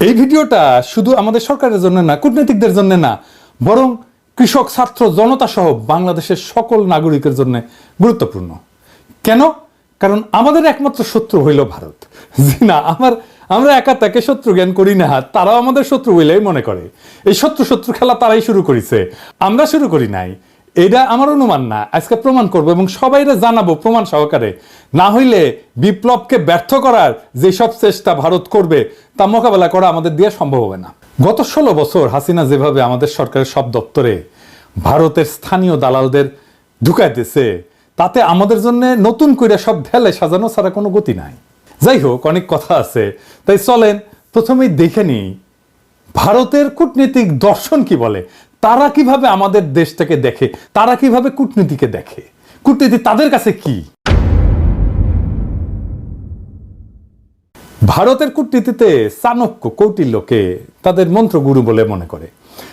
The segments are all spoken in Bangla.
এই ভিডিওটা শুধু আমাদের সরকারের জন্য না, কূটনীতিকদের জন্য না, বরং কৃষক, ছাত্র, জনতা সহ বাংলাদেশের সকল নাগরিকের জন্য গুরুত্বপূর্ণ। কেন? কারণ আমাদের একমাত্র শত্রু হইল ভারত। জি না, আমরা একা তাকে শত্রু জ্ঞান করি না, তারাও আমাদের শত্রু হইলেই মনে করে। এই শত্রু খেলা তারাই শুরু করেছে, আমরা শুরু করি নাই। এটা আমার অনুমান না, আজকে প্রমাণ করবো এবং সবাইরে জানাবো প্রমাণ সহকারে। না হইলে বিপ্লবকে ব্যর্থ করার যেসব চেষ্টা ভারত করবে তা মোকাবেলা করা আমাদের দিয়ে সম্ভব হবে না। গত 16 বছর হাসিনা যেভাবে আমাদের সরকারের সব দপ্তরে ভারতের স্থানীয় দালালদের ঢুকাইতেছে, তাতে আমাদের জন্য নতুন করে সব ঢেলে সাজানো ছাড়া কোনো গতি নাই। যাই হোক, অনেক কথা আছে, তাই চলেন প্রথমেই দেখে নিই ভারতের কূটনীতিক দর্শন কি বলে। তারা কিভাবে আমাদের দেশটাকে দেখে, তারা কিভাবে কূটনীতিকে দেখে, কূটনীতি তাদের কাছে কি। ভারতের কূটনীতিতে চাণক্য, কৌটিল্যকে তাদের মন্ত্রগুরু বলে মনে করে।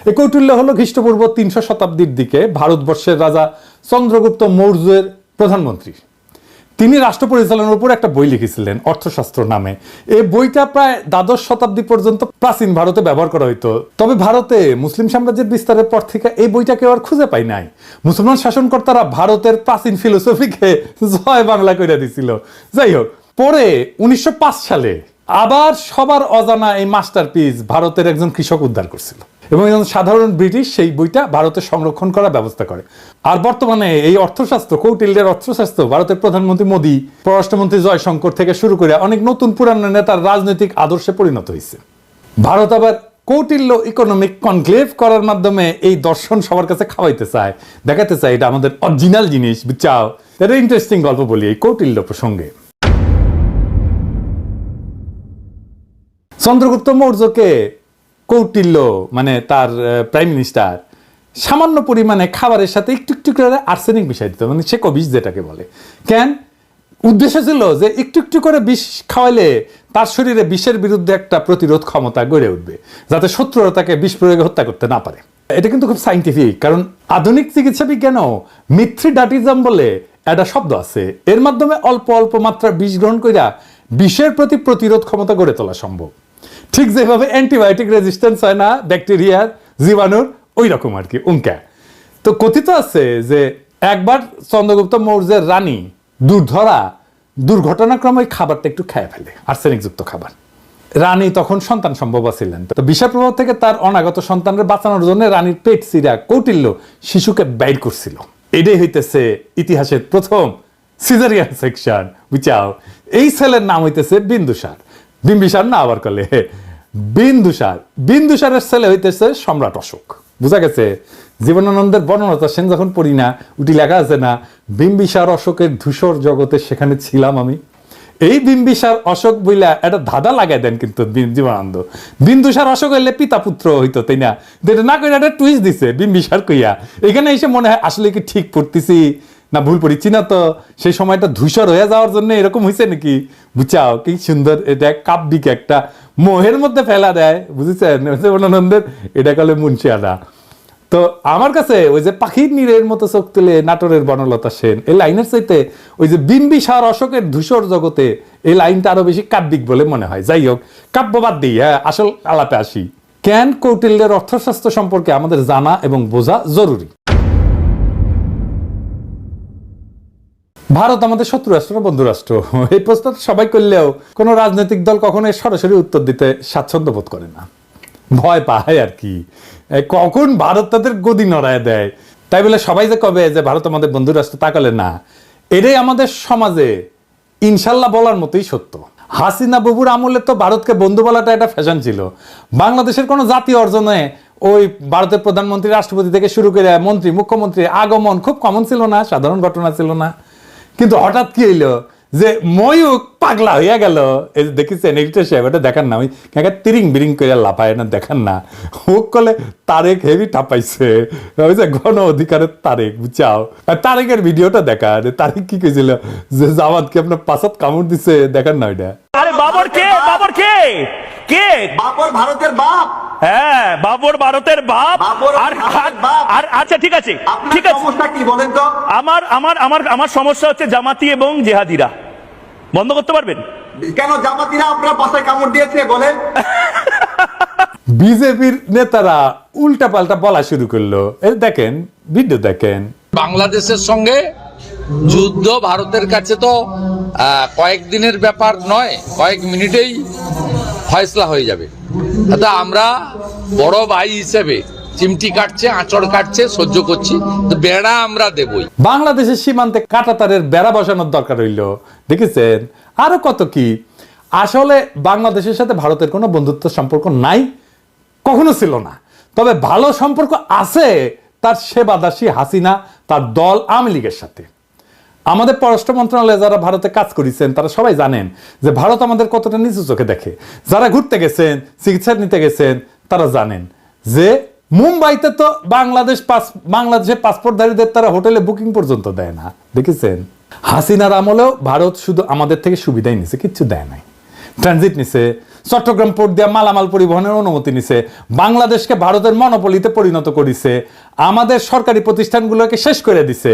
এই কৌটিল্য হলো খ্রিস্টপূর্ব 300 শতাব্দীর দিকে ভারতবর্ষের রাজা চন্দ্রগুপ্ত মৌর্যের প্রধানমন্ত্রী। তিনি রাষ্ট্র পরিচালনার উপর একটা বই লিখেছিলেন, অর্থশাস্ত্র নামে। এই বইটা প্রায় দ্বাদশ শতাব্দী পর্যন্ত প্রাচীন ভারতে ব্যবহার করা হইতো। তবে ভারতে মুসলিম সাম্রাজ্যের বিস্তারের পর থেকে এই বইটা কেউ আর খুঁজে পাই নাই। মুসলমান শাসনকর্তারা ভারতের প্রাচীন ফিলোসফিকে জয় বাংলা করে দিছিল। যাই হোক, পরে 1905 সালে আবার সবার অজানা এই মাস্টারপিস ভারতের একজন কৃষক উদ্ধার করছিল এবং একজন সাধারণ ব্রিটিশ সেই বইটা ভারতে সংরক্ষণ করার ব্যবস্থা করে। আর বর্তমানে এই অর্থশাস্ত্র, কৌটিল্যের অর্থশাস্ত্র ভারতের প্রধানমন্ত্রী মোদী, পররাষ্ট্রমন্ত্রী জয়শঙ্কর থেকে শুরু করে অনেক নতুন পুরানো নেতার রাজনৈতিক আদর্শে পরিণত হয়েছে। ভারত আবার কৌটিল্য ইকোনমিক কনক্লেভ করার মাধ্যমে এই দর্শন সবার কাছে খাওয়াইতে চায়, দেখাতে চায় এটা আমাদের অরিজিনাল জিনিস, বুঝছাও। এটা ইন্টারেস্টিং গল্প বলি এই কৌটিল্য প্রসঙ্গে। চন্দ্রগুপ্ত মৌর্যকে কৌটিল্য মানে তার প্রাইম মিনিস্টার সামান্য পরিমাণে খাবারের সাথে একটু একটু করে আর্সেনিক মিশাই দিত, মানে সে বিষ যেটাকে বলে। কেন? উদ্দেশ্য ছিল যে একটু একটু করে বিষ খাওয়াইলে তার শরীরে বিষের বিরুদ্ধে একটা প্রতিরোধ ক্ষমতা গড়ে উঠবে, যাতে শত্রুরা তাকে বিষ প্রয়োগে হত্যা করতে না পারে। এটা কিন্তু খুব সাইন্টিফিক, কারণ আধুনিক চিকিৎসা বিজ্ঞানও মিথ্রিডাটিজম বলে একটা শব্দ আছে। এর মাধ্যমে অল্প অল্প মাত্রার বিষ গ্রহণ কইরা বিষের প্রতি প্রতিরোধ ক্ষমতা গড়ে তোলা সম্ভব। ঠিক যেভাবে অ্যান্টিবায়োটিক রেজিস্ট্যান্স হয় না ব্যাকটেরিয়ার, জীবাণুর, ওই রকম আর কি উঙ্কা। তো কথিত আছে যে একবার চন্দ্রগুপ্ত মৌর্যের রানী দুর্ঘটনাক্রমে ওই খাবারটা একটু খেয়ে ফেলে, আর্সেনিকযুক্ত খাবার। রানী তখন সন্তান সম্ভবা ছিলেন, তো বিষের প্রভাব থেকে তার অনাগত সন্তানের বাঁচানোর জন্য রানীর পেট চিরা কৌটিল্য শিশুকে বাইর করছিল। এটাই হইতেছে ইতিহাসের প্রথম সিজারিয়ান সেকশন, বুঝাও। এই ছেলের নাম হইতেছে বিন্দুসার। বিম্বিসার না আবার কলে বিন্দুসার। বিন্দুসারের ছেলে হইতেছে সম্রাট অশোক। বুঝা গেছে? জীবনানন্দের বর্ণনা সেন যখন পড়ি না, উটি লেখা আছে না, বিম্বিসার অশোকের ধূসর জগতে সেখানে ছিলাম আমি। এই বিম্বিসার অশোক বইলা একটা ধাঁধা লাগাই দেন কিন্তু জীবনানন্দ। বিন্দুসার অশোক হইলে পিতা পুত্র হইতো, তাই না? না কইরা একটা টুইস্ট দিছে বিম্বিসার কইয়া। এখানে এসে মনে হয় আসলে কি ঠিক পড়তেছি না ভুল পড়িছি না, তো সেই সময়টা ধূসর হয়ে যাওয়ার জন্য এরকম হয়েছে নাকি, বুঝাও। কি সুন্দর এটা কাব্যিক একটা মোহের মধ্যে ফেলা দেয়, বুঝেছেন? জীবনানন্দের এটা কালে মুন্সিয়ানা। তো আমার কাছে ওই যে পাখির নীড়ের মতো চোখ তুলে নাটোরের বনলতা সেন এই লাইনের চাইতে ওই যে বিম্বিসার অশোকের ধূসর জগতে এই লাইনটা আরো বেশি কাব্যিক বলে মনে হয়। যাই হোক, কাব্য বাদ দিই, হ্যাঁ আসল আলাপে আসি। কেন কৌটিল্যের অর্থশাস্ত্র সম্পর্কে আমাদের জানা এবং বোঝা জরুরি। ভারত আমাদের শত্রু রাষ্ট্র না বন্ধু রাষ্ট্র? এই প্রশ্ন সবাই করলেও কোনো রাজনৈতিক দল কখনো সরাসরি উত্তর দিতে স্বাচ্ছন্দ্য বোধ করে না, ভয় পায় আর কি, কখন ভারত তাদের গদি নড়ায় দেয়। তাই বলে সবাই যে কবে যে ভারত আমাদের বন্ধু রাষ্ট্র, তাকালে না। এটাই আমাদের সমাজে ইনশাল্লাহ বলার মতোই সত্য। হাসিনা বাবুর আমলে তো ভারতকে বন্ধু বলাটা একটা ফ্যাশন ছিল। বাংলাদেশের কোনো জাতীয় অর্জনে ওই ভারতের প্রধানমন্ত্রী, রাষ্ট্রপতি থেকে শুরু করে মন্ত্রী, মুখ্যমন্ত্রী আগমন খুব কমন ছিল না, সাধারণ ঘটনা ছিল না। কিন্তু হঠাৎ কি হইলো যে ময়ূক পাগলা হইয়া গেল। এই যে দেখেছেন এডিটর সাহেব, এটা দেখান না, ওই তিরিং বিরিং করে লাফায় না, দেখান না। ও কলে তারেক হেভি টাপাইছে, ওই যে গণ অধিকারের তারেক, বুঝাও। আর তারেকের ভিডিওটা দেখা, তারেক কি কইছিল যে জামাতকে আপনার পাশাত কামড় দিছে, দেখান না ওইটা। আরে বাবর কে? বাবর কে? কে? বাবর ভারতের বাপ। হ্যাঁ, বাবর ভারতের বাপ। আর আচ্ছা ঠিক আছে, ঠিক আছে। সমস্যা কি বলেন তো? আমার আমার আমার আমার সমস্যা হচ্ছে জামাতি এবং জেহাদিরা। বন্ধ করতে পারবেন? কেন জামাতিরা আপনার পাশে কামড় দিয়েছে বলেন? বিজেপির নেতারা উল্টা পাল্টা বলা শুরু করলো। এই দেখেন, ভিডিও দেখেন। বাংলাদেশের সঙ্গে যুদ্ধ ভারতের কাছে তো কয়েকদিনের ব্যাপার নয়, কয়েক মিনিটেই ফয়সলা হয়ে যাবে। তা আমরা বড় ভাই হিসেবে চিমটি কাটছে, আঁচড় কাটছে, সহ্য করছি, তো বেড়া আমরা দেবই। বাংলাদেশের সীমান্তে কাঁটাতারের বেড়া বসানোর দরকার হইল, দেখেছেন? আরো কত কি। আসলে বাংলাদেশের সাথে ভারতের কোনো বন্ধুত্ব সম্পর্ক নাই, কখনো ছিল না। তবে ভালো সম্পর্ক আছে তার সেবাদাসী হাসিনা, তার দল আওয়ামী লীগের সাথে। আমাদের পররাষ্ট্র মন্ত্রণালয়ে যারা ভারতে কাজ করেছেন তারা সবাই জানেন যে ভারত আমাদের কতটা নিচু চোখে দেখে। যারা ঘুরতে গেছেন, চিকিৎসা নিতে গেছেন, তারা জানেন যে মুম্বাইতে তো বাংলাদেশের পাসপোর্টধারীদের তারা হোটেলে বুকিং পর্যন্ত দেয় না, দেখেছেন? হাসিনার আমলেও ভারত শুধু আমাদের থেকে সুবিধাই নিছে, কিচ্ছু দেয় নাই। ট্রানজিট নিছে, চট্টগ্রাম পোর্ট দিয়ে মালামাল পরিবহনের অনুমতি নিছে, বাংলাদেশকে ভারতের মনোপলিতে পরিণত করেছে, আমাদের সরকারি প্রতিষ্ঠানগুলোকে শেষ করে দিছে।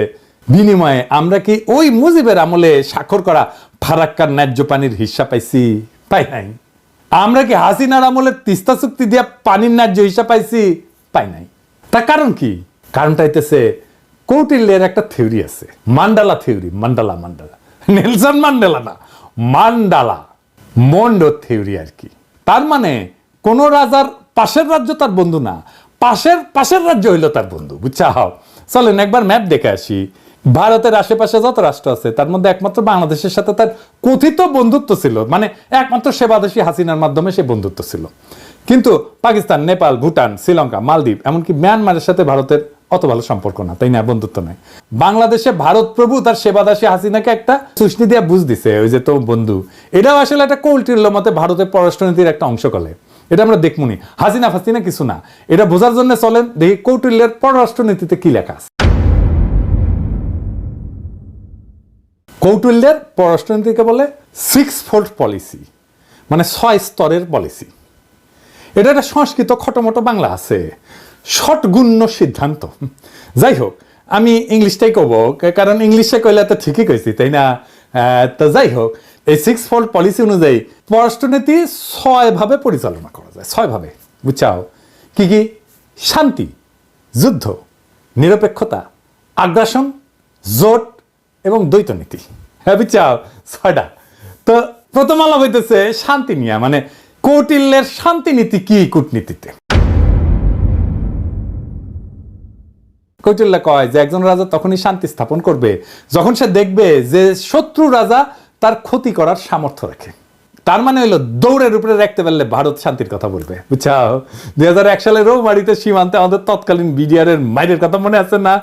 বিনিময়ে আমরা কি ওই মুজিবের আমলে স্বাক্ষর করা ফারাক্কার ন্যায্য পানির হিস্সা পাইছি? পাই নাই। আমরা কি হাসিনার আমলে তিস্তা চুক্তি দিয়ে পানির ন্যায্য হিস্সা পাইছি? পাই নাই। তার কারণ কি? কারণটা হইতেছে কৌটিল্যের একটা থিওরি আছে, mandala theory. Mandala Nelson Mandela না, মান্ডালা মন্ডো থিওরি আর কি। তার মানে কোন রাজার পাশের রাজ্য তার বন্ধু না, পাশের রাজ্য হইল তার বন্ধু, বুঝছা? হও, চলেন একবার ম্যাপ দেখে আসি। ভারতের আশেপাশে যত রাষ্ট্র আছে তার মধ্যে একমাত্র বাংলাদেশের সাথে তার কথিত বন্ধুত্ব ছিল, মানে একমাত্র সেবাদেশী হাসিনার মাধ্যমে সে বন্ধুত্ব ছিল। কিন্তু পাকিস্তান, নেপাল, ভুটান, শ্রীলঙ্কা, মালদ্বীপ, এমনকি মিয়ানমারের সাথে ভারতের অত ভালো সম্পর্ক না, তাই না? বন্ধুত্ব নাই। বাংলাদেশে ভারত প্রভু তার সেবাদাসী হাসিনাকে একটা চুষনি দিয়ে বুঝ দিছে, ওই যে তো বন্ধু। এটাও আসলে একটা কৌটিল্য মতে ভারতের পররাষ্ট্রনীতির একটা অংশ কলে। এটা আমরা দেখমুনি, হাসিনা ফাসিনা কিছু না। এটা বোঝার জন্য চলেন দেখি কৌটিল্যের পররাষ্ট্রনীতিতে কি লেখা আছে। কৌটিল্যের পররাষ্ট্রনীতিকে বলে 6-fold পলিসি, মানে 6 স্তরের পলিসি। এটা একটা সংস্কৃত খটোমটো বাংলা আছে, ষটগুণ্য সিদ্ধান্ত। যাই হোক, আমি ইংলিশটাই কব, কারণ ইংলিশে কইলে তো ঠিকই কইছি, তাই না? তো যাই হোক, এই 6-fold পলিসি অনুযায়ী পররাষ্ট্রনীতি 6 ভাবে পরিচালনা করা যায়, 6 ভাবে, বুঝছাও? কি কি? শান্তি, যুদ্ধ, নিরপেক্ষতা, আগ্রাসন, জোট এবং দ্বৈত নীতি। হ্যাঁ, বুঝছাও? 6টা। তো প্রথম আলাপ হইতেছে শান্তি নিয়ে, মানে কৌটিল্যের শান্তি নীতি কি কূটনীতিতে। কৌটিল্য কয় যে একজন রাজা তখনই শান্তি স্থাপন করবে যখন সে দেখবে যে শত্রু রাজা তার ক্ষতি করার সামর্থ্য রাখে। তার মানে হইলো দৌড়ের উপরে রাখতে পারলে ভারত শান্তির কথা বলবে, বুঝছাও? 2001 সালে রৌমারিতে সীমান্তে আমাদের তৎকালীন বিডিআর এর মাইরের কথা মনে আছে না?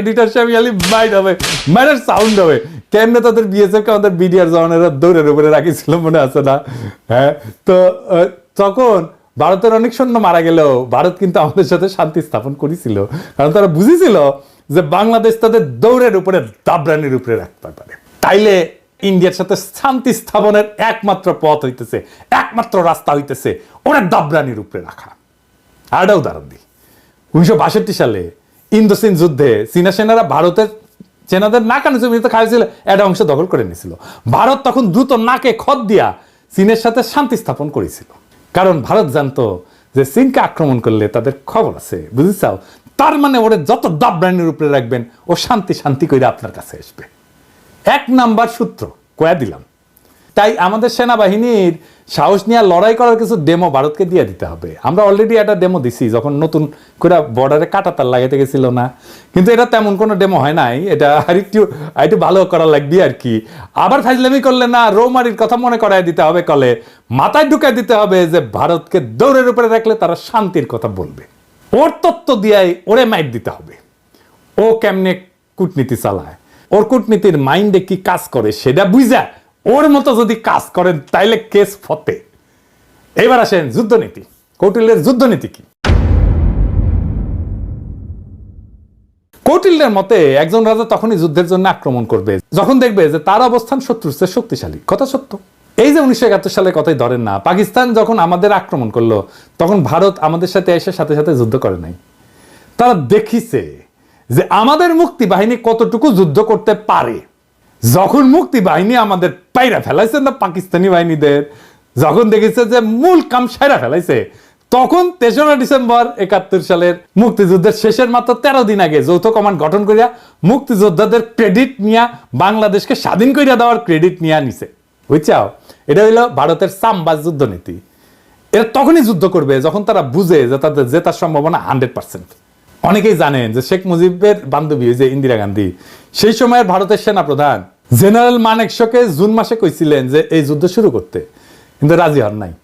এডিটর সাহেব খালি মাইর হবে, মাইরের সাউন্ড হবে। কেমনে তাদের বিএসএফ কে আমাদের বিডিআর জওয়ানেরা দৌড়ের উপরে রাখিছিল, মনে আছে না? হ্যাঁ, তো তখন ভারতের অনেক সৈন্য মারা গেলেও ভারত কিন্তু আমাদের সাথে শান্তি স্থাপন করেছিল, কারণ তারা বুঝেছিল যে বাংলাদেশ তাদের দৌড়ের উপরে, দাবরানির উপরে রাখতে পারে। তাইলে ইন্ডিয়ার সাথে শান্তি স্থাপনের একমাত্র পথ হইতেছে, একমাত্র রাস্তা হইতেছে ওরা দাবরানির উপরে রাখা। আরেকটা উদাহরণ দিই, 1962 সালে ইন্দো-চীন যুদ্ধে চীনা সেনারা ভারতের সেনাদের নাকানি জমিতে খাইছিল, একটা অংশ দখল করে নিয়েছিল। ভারত তখন দ্রুত নাকে খত দিয়া চীনের সাথে শান্তি স্থাপন করেছিল, কারণ ভারত জানতো যে চীনকে আক্রমণ করলে তাদের খবর আছে, বুঝেছাও? তার মানে ওরা যত দাবরানির উপরে রাখবেন ও শান্তি শান্তি করে আপনার কাছে আসবে। 1 নাম্বার সূত্র কয়া দিলাম। তাই আমাদের সেনাবাহিনীর সাহস নিয়ে লড়াই করার কিছু ডেমো ভারতকে দিয়ে দিতে হবে। আমরা অলরেডি একটা ডেমো দিছি যখন নতুন করে বর্ডারে কাঁটাতার লাগাইতে গেছিল না, কিন্তু এটা তেমন কোনো ডেমো হয় নাই। এটা আরেকটু ভালো করা লাগবে আর কি। আবার ফাজলামি করলে না, রৌমারির কথা মনে করাই দিতে হবে, কলে মাথায় ঢুকাই দিতে হবে যে ভারতকে দৌড়ের উপরে রাখলে তারা শান্তির কথা বলবে। ওর তত্ত্ব দিয়াই ওরে মাইট দিতে হবে। ও কেমনে কূটনীতি চালায়, ওর কূটনীতির মাইন্ডে কি কাজ করে সেটা বুঝা ওর মতো যদি কাজ করেন তাইলে কেস ফতে। এবার আসেন যুদ্ধনীতি। কৌটিল্যের যুদ্ধনীতি কি? কৌটিল্যের মতে একজন রাজা তখনই যুদ্ধের জন্য আক্রমণ করবে যখন দেখবে যে তার অবস্থান শত্রুর চেয়ে শক্তিশালী। কথা সত্য। এই যে 1971 সালের কথাই ধরেন না, পাকিস্তান যখন আমাদের আক্রমণ করলো তখন ভারত আমাদের সাথে এসে সাথে সাথে যুদ্ধ করে নাই। তারা দেখিছে যে আমাদের মুক্তি বাহিনী কতটুকু যুদ্ধ করতে পারে। যখন মুক্তি বাহিনী আমাদের পাইরা ফেলাইছে না পাকিস্তানি বাহিনীদের, যখন দেখেছে যে মূল কাম সাইরা ফেলাইছে, তখন 3রা ডিসেম্বর 71 সালের মুক্তিযুদ্ধের শেষের মাত্র 13 দিন আগে যৌথ কমান্ড গঠন করিয়া মুক্তিযোদ্ধাদের ক্রেডিট নিয়া বাংলাদেশকে স্বাধীন করিয়া দেওয়ার ক্রেডিট নিয়ে নিছে, বুঝছাও? এটা হইল ভারতের সামবাজ যুদ্ধনীতি। এরা তখনই যুদ্ধ করবে যখন তারা বুঝে যে তাদের জেতার সম্ভাবনা 100%। অনেকেই জানেন যে শেখ মুজিবের বান্ধবী যে ইন্দিরা গান্ধী সেই সময়ের ভারতের সেনাপ্রধান জেনারেল মানেকশকে জুন মাসে কইছিলেন যে এই যুদ্ধ শুরু করতে, কিন্তু রাজি হন নাই।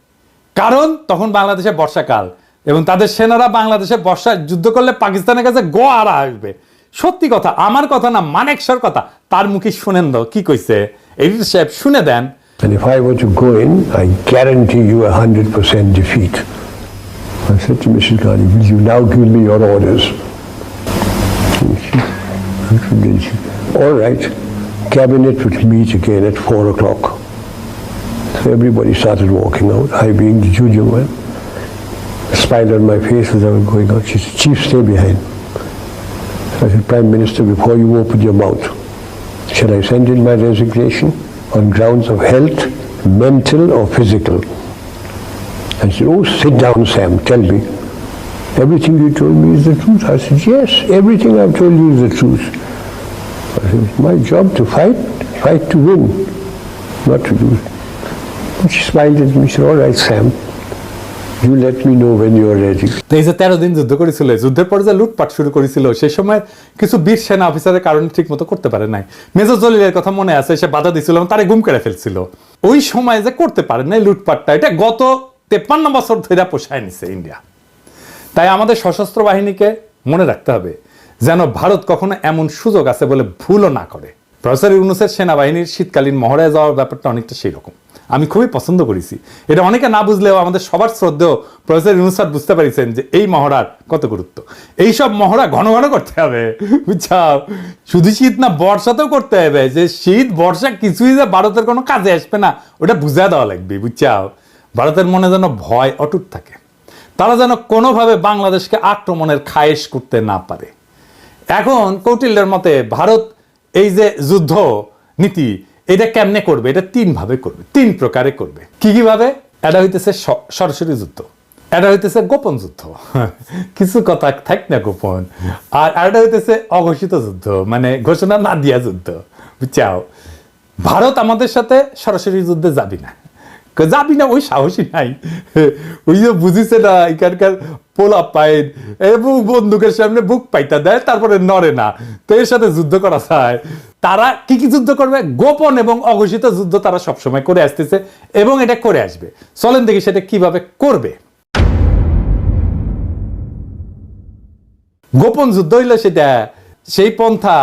কারণ তখন বাংলাদেশে বর্ষাকাল এবং তাদের সেনারা বাংলাদেশে বর্ষায় যুদ্ধ করলে পাকিস্তানের কাছে গোয়ারা আসবে। সত্যি কথা, আমার কথা না, মানেকশর কথা। তার মুখে শুনেন দাও কি কইছে, এডিটর সাহেব শুনে দেন। And if I were to go in, I guarantee you 100% defeat. I said to Mrs. Gandhi, will you now give me your orders? All right, cabinet will meet again at 4 o'clock. So everybody started walking out, I being the junior one. A smile on my face as I was going out. She said, Chief, stay behind. So I said, Prime Minister, before you open your mouth, shall I send in my resignation on grounds of health, mental or physical? I said, oh, sit down, Sam, tell me. Everything you told me is the truth. I said, yes, everything I've told you is the truth. I said, it's my job to fight to win, not to lose. And she smiled at me, she said, all right, Sam, you let me know when you're ready. এই যে 13 দিন যুদ্ধ করেছিল, যুদ্ধের পর যে লুটপাট শুরু করেছিল, সেই সময় কিছু বীর সেনা অফিসারের কারণে ঠিক মতো করতে পারে নাই। মেজর জলিলের কথা মনে আছে, সে বাধা দিছিল, তারে গুম করে ফেলছিল। ওই সময় যে করতে পারে নাই লুটপাটটা, এটা গত 53 বছর ধরে পোষায় নিছে ইন্ডিয়া। তাই আমাদের সশস্ত্র বাহিনীকে মনে রাখতে হবে যেন ভারত কখনো এমন সুযোগ আছে বলে ভুলও না করে। প্রফেসর ইউনূসের সেনাবাহিনীর শীতকালীন মহড়ায় যাওয়ার ব্যাপারটা অনেকটা সেই রকম। আমি খুবই পছন্দ করেছি এটা। অনেকে না বুঝলেও আমাদের সবার শ্রদ্ধেয় প্রফেসর ইউনূস স্যার বুঝতে পারিছেন যে এই মহড়ার কত গুরুত্ব। এইসব মহড়া ঘন ঘন করতে হবে, বুঝছাও? শুধু শীত না, বর্ষাতেও করতে হবে। যে শীত বর্ষা কিছুই যে ভারতের কোনো কাজে আসবে না, ওটা বুঝা দেওয়া লাগবে, বুঝছাও? ভারতের মনে যেন ভয় অটুট থাকে, তারা যেন কোনোভাবে বাংলাদেশকে আক্রমণের খায়েশ করতে না পারে। এখন কৌটিল্যের মতে ভারত এই যে যুদ্ধ নীতি, এটা কেমনে করবে? এটা 3 ভাবে করবে, 3 প্রকারে করবে। কি ভাবে? এটা হইতেছে সরাসরি যুদ্ধ, এটা হইতেছে গোপন যুদ্ধ, কিছু কথা থাক না গোপন, আর এটা হইতেছে অঘোষিত যুদ্ধ, মানে ঘোষণা না দিয়া যুদ্ধ, বুঝছাও? ভারত আমাদের সাথে সরাসরি যুদ্ধে যাবি না, ওই সাহসী নাই। ওই যে বুঝিছে না, এখানকার পোলা পাইন এবং বন্দুকের সামনে বুক পাইতা দেয়, তারপরে নড়ে না। তো এর সাথে যুদ্ধ করা যায়। তারা কি যুদ্ধ করবে? গোপন এবং অঘোষিত যুদ্ধ তারা সবসময় করে আসতেছে এবং এটা করে আসবে। চলেন দেখি সেটা কিভাবে করবে। গোপন যুদ্ধ হইল সেটা সেই পন্থা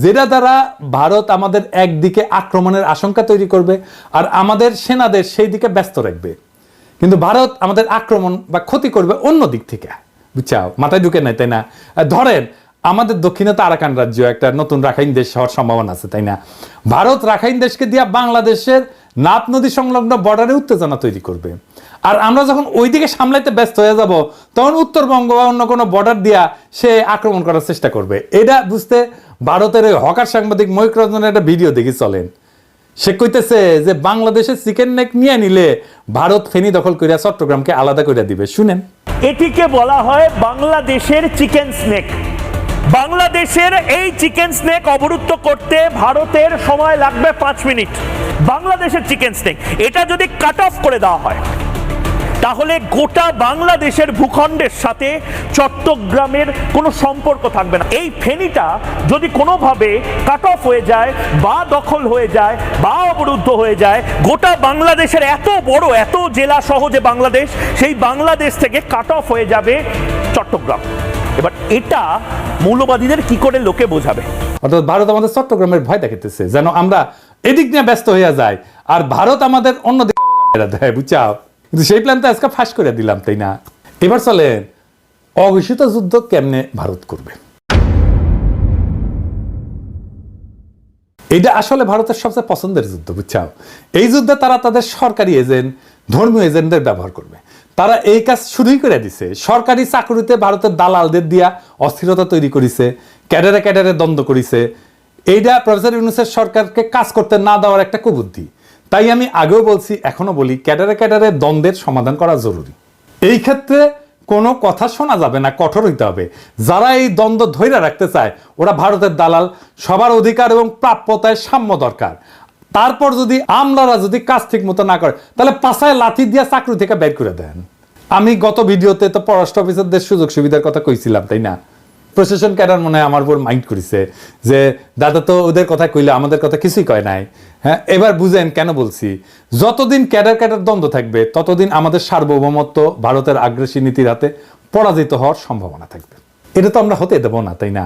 যেটা দ্বারা ভারত আমাদের একদিকে আক্রমণের আশঙ্কা তৈরি করবে আর আমাদের সেনাদের সেই দিকে ব্যস্ত রাখবে, কিন্তু ভারত আমাদের আক্রমণ বা ক্ষতি করবে অন্য দিক থেকে, বুঝছাও? মাথায় ঢুকে নাই, তাই না? ধরেন আমাদের দক্ষিণে তো আরাকান রাজ্য, একটা নতুন রাখাইন দেশ হওয়ার সম্ভাবনা আছে, তাই না? ভারত রাখাইন দেশকে দিয়া বাংলাদেশের নাপ নদী সংলগ্ন বর্ডারে উত্তেজনা তৈরি করবে, আর আমরা যখন ওইদিকে সামলাইতে ব্যস্ত হয়ে যাব তখন উত্তরবঙ্গ বা অন্য কোনো বর্ডার দিয়া সে আক্রমণ করার চেষ্টা করবে। এটা বুঝতে ভারতের ওই হকার সাংবাদিক ময়ূক রঞ্জনের একটা ভিডিও দেখি, চলেন। সে কইতেছে যে বাংলাদেশের চিকেন নেক নিয়ে নিলে ভারত ফেনী দখল করিয়া চট্টগ্রামকে আলাদা করে দিবে। শুনেন। এটিকে বলা হয় বাংলাদেশের চিকেন স্নেক। বাংলাদেশের এই চিকেন স্নেক অবরুদ্ধ করতে ভারতের সময় লাগবে 5 মিনিট। বাংলাদেশের চিকেন স্নেক এটা যদি কাট অফ করে দেওয়া হয় তাহলে গোটা বাংলাদেশের ভূখণ্ডের সাথে চট্টগ্রামের কোনো সম্পর্ক থাকবে না। এই ফেনীটা যদি কোনোভাবে কাট অফ হয়ে যায় বা দখল হয়ে যায় বা অবরুদ্ধ হয়ে যায়, গোটা বাংলাদেশের এত বড়, এত জেলা সহ যে বাংলাদেশ, সেই বাংলাদেশ থেকে কাট অফ হয়ে যাবে চট্টগ্রাম। এবার এটা মৌলবাদীদের কি করে লোকে বোঝাবে? অর্থাৎ ভারত আমাদের চট্টগ্রামের ভয় দেখাতেছে যেন আমরা এদিক নিয়ে ব্যস্ত হয়ে যাই আর ভারত আমাদের অন্যদিকে দেয়, বুঝছাও? কিন্তু সেই প্ল্যান তো আজকে ফাঁস করে দিলাম, তাই না? এবার চলেন অঘোষিত যুদ্ধ কেমনে ভারত করবে। এইটা আসলে ভারতের সবচেয়ে পছন্দের যুদ্ধ, বুঝছাও? এই যুদ্ধে তারা তাদের সরকারি এজেন্ট, ধর্মীয় এজেন্টদের ব্যবহার করবে। তারা এই কাজ শুরুই করে দিছে। সরকারি চাকরিতে ভারতের দালালদের দিয়া অস্থিরতা তৈরি করেছে, ক্যাডারে ক্যাডারে দ্বন্দ্ব করেছে। এইটা প্রফেসর ইউনূসের সরকারকে কাজ করতে না দেওয়ার একটা কুবুদ্ধি। তাই আমি আগেও বলছি, এখনো বলি, ক্যাডারে ক্যাডারে দ্বন্দ্বের সমাধান করা জরুরি। এই ক্ষেত্রে কোনো কথা শোনা যাবে না, কঠোর হইতে হবে। যারা এই দ্বন্দ্ব ধৈর্য রাখতে চায় ওরা ভারতের দালাল। সবার অধিকার এবং প্রাপ্যতায় সাম্য দরকার। তারপর যদি আমলারা যদি কাজ ঠিক মতো না করে তাহলে পাছায় লাথি দিয়ে চাকরি থেকে বের করে দেন। আমি গত ভিডিওতে তো পররাষ্ট্র অফিসারদের সুযোগ সুবিধার কথা কইছিলাম, তাই না? প্রশাসন ক্যাডার মনে হয় আমার উপর মাইন্ড করেছে যে দাদা তো ওদের কথা কইলে আমাদের কথা কিছুই কয় নাই। হ্যাঁ, এবার বুঝেন কেন বলছি। যতদিন ক্যাডার দ্বন্দ্ব থাকবে ততদিন আমাদের সার্বভৌমত্ব ভারতের আগ্রাসী নীতির হাতে পরাজিত হওয়ার সম্ভাবনা থাকবে। এটা তো আমরা হতে দেব না, তাই না?